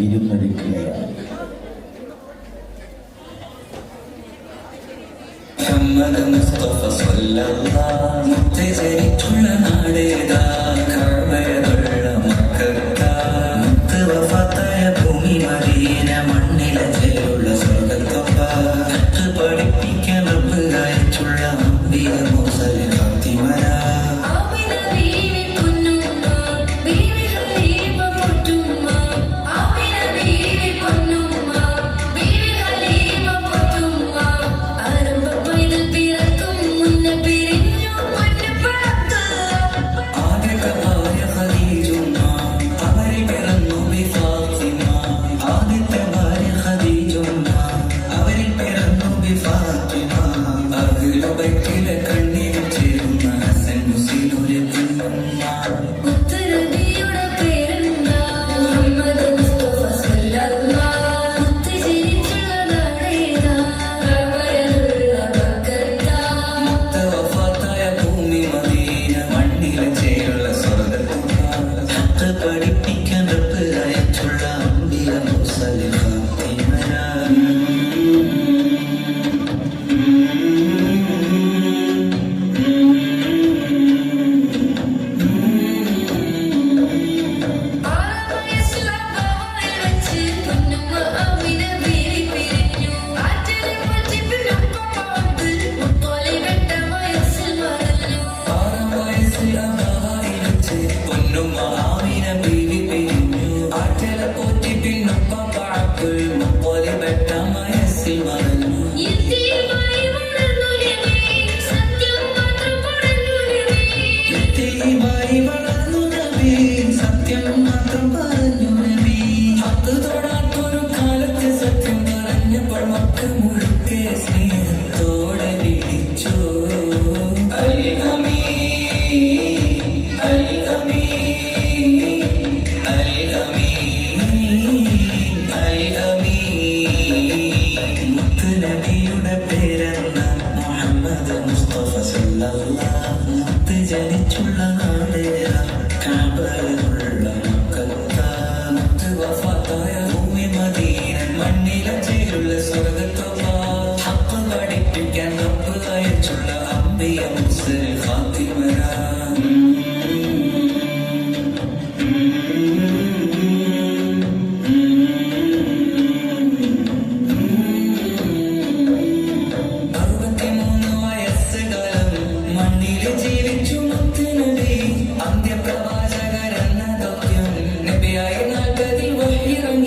ഇരുന്നൊരുക്കുകയാണ്. മുസ്തഫ സ്വല്ലല്ലാഹു ജനിച്ചുള്ള നാടേതാ കഅബയുള്ള മക്കത്താ മുത്ത് വഫാത്തായ ഭൂമി മദീന മണ്ണിലെ ചേരുള്ള സ്വർഗ്ഗത്തൊപ്പാ ഹക്ക് പഠിപ്പിക്കാൻ റബ്ബ് അയച്ചുള്ള അംബിയ മുർസൽ ഫാത്തിമരാ ജനിച്ചുള്ള നാടേതാ കഅബയുള്ള മക്കത്താ മുത്ത് വഫാത്തായ ഭൂമി മദീന മണ്ണിലെ ചേരുള്ള സ്വർഗ്ഗത്തൊപ്പാ ഹക്ക് പഠിപ്പിക്കാൻ റബ്ബ് അയച്ചുള്ള അംബിയ